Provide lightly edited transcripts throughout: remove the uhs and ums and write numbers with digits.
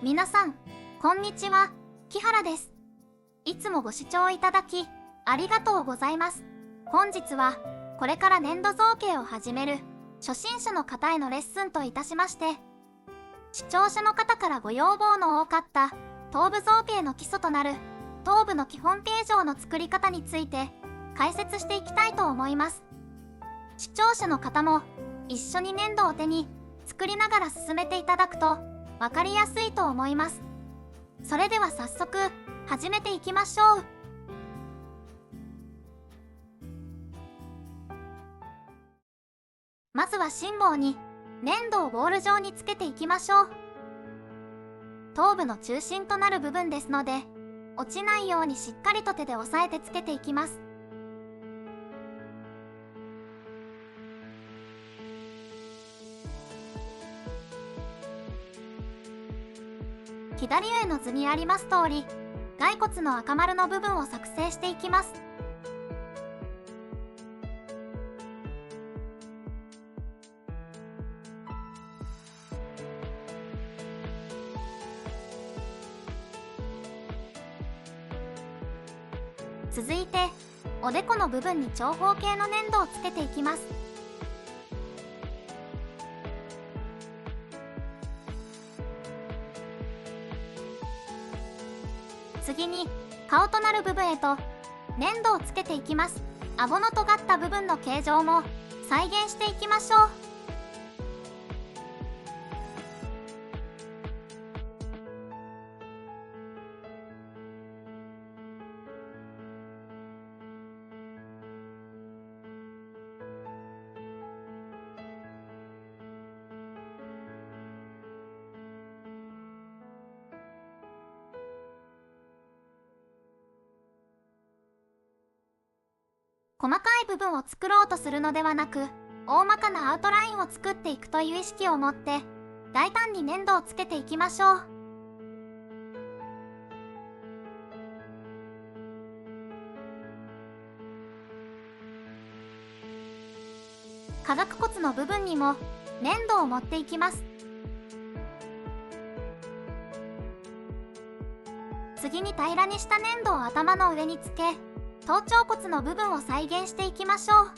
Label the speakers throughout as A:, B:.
A: 皆さん、こんにちは、木原です。いつもご視聴いただき、ありがとうございます。本日は、これから粘土造形を始める、初心者の方へのレッスンといたしまして、視聴者の方からご要望の多かった、頭部造形の基礎となる、頭部の基本形状の作り方について、解説していきたいと思います。視聴者の方も、一緒に粘土を手に、作りながら進めていただくと、わかりやすいと思います。それでは早速、始めていきましょう。まずは心棒に粘土をボール状につけていきましょう。頭部の中心となる部分ですので、落ちないようにしっかりと手で押さえてつけていきます。左上の図にあります通り、骸骨の赤丸の部分を作成していきます。続いて、おでこの部分に長方形の粘土をつけていきます。次に、顔となる部分へと粘土をつけていきます。顎の尖った部分の形状も再現していきましょう。細かい部分を作ろうとするのではなく、大まかなアウトラインを作っていくという意識を持って、大胆に粘土をつけていきましょう。下顎骨の部分にも粘土を持っていきます。次に平らにした粘土を頭の上につけ、頭頂骨の部分を再現していきましょう。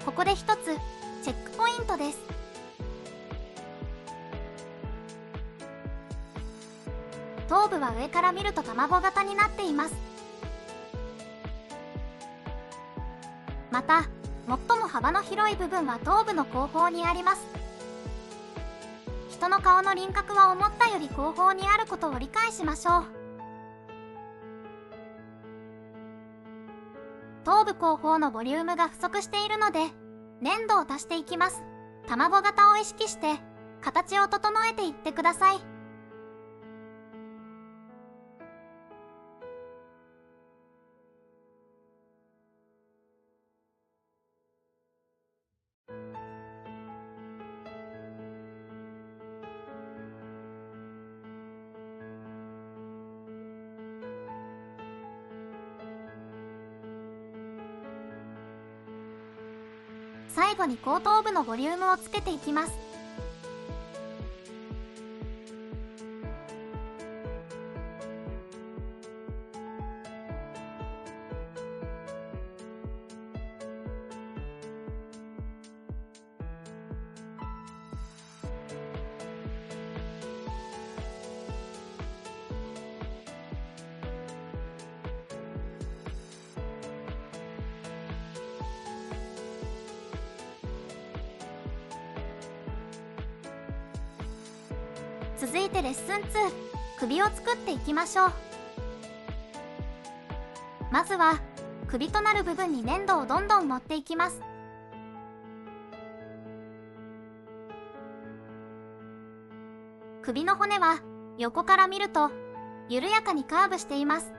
A: ここで一つチェックポイントです。頭部は上から見ると卵型になっています。また、最も幅の広い部分は頭部の後方にあります。人の顔の輪郭は思ったより後方にあることを理解しましょう。頭部後方のボリュームが不足しているので、粘土を足していきます。卵型を意識して、形を整えていってください。最後に後頭部のボリュームをつけていきます。続いてレッスン2、首を作っていきましょう。まずは、首となる部分に粘土をどんどん持っていきます。首の骨は、横から見ると、緩やかにカーブしています。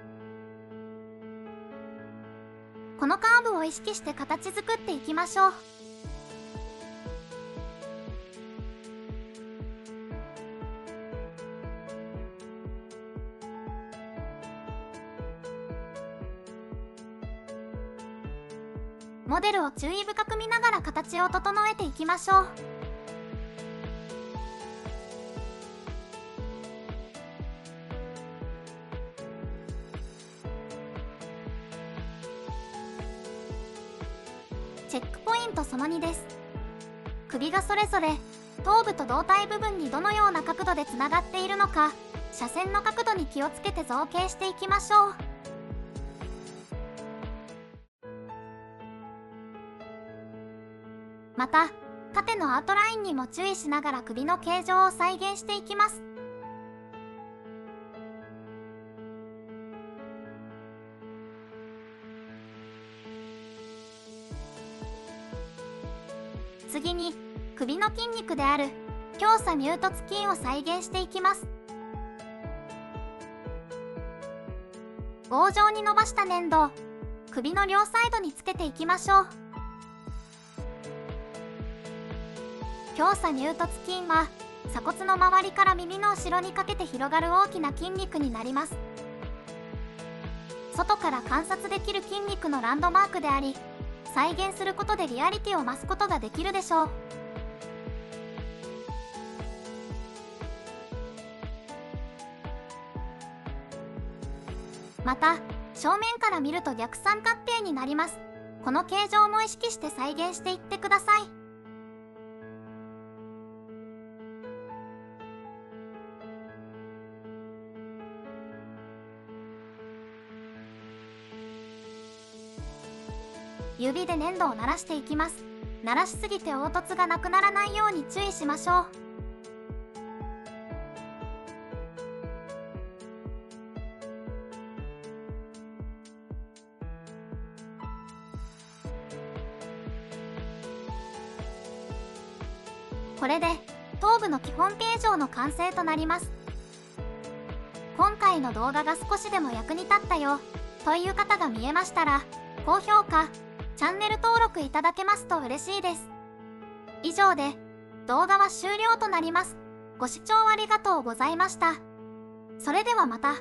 A: このカーブを意識して形作っていきましょう。モデルを注意深く見ながら形を整えていきましょう。チェックポイントその2です。首がそれぞれ頭部と胴体部分にどのような角度でつながっているのか、斜線の角度に気をつけて造形していきましょう。また、縦のアートラインにも注意しながら首の形状を再現していきます。次に、首の筋肉である胸鎖乳突筋を再現していきます。棒状に伸ばした粘土を首の両サイドにつけていきましょう。胸鎖乳突筋は鎖骨の周りから耳の後ろにかけて広がる大きな筋肉になります。外から観察できる筋肉のランドマークであり、再現することでリアリティを増すことができるでしょう。また、正面から見ると逆三角形になります。この形状も意識して再現していってください。指で粘土をならしていきます。ならしすぎて凹凸がなくならないように注意しましょう。これで頭部の基本形状の完成となります。今回の動画が少しでも役に立ったよという方が見えましたら、高評価、チャンネル登録いただけますと嬉しいです。以上で動画は終了となります。ご視聴ありがとうございました。それではまた。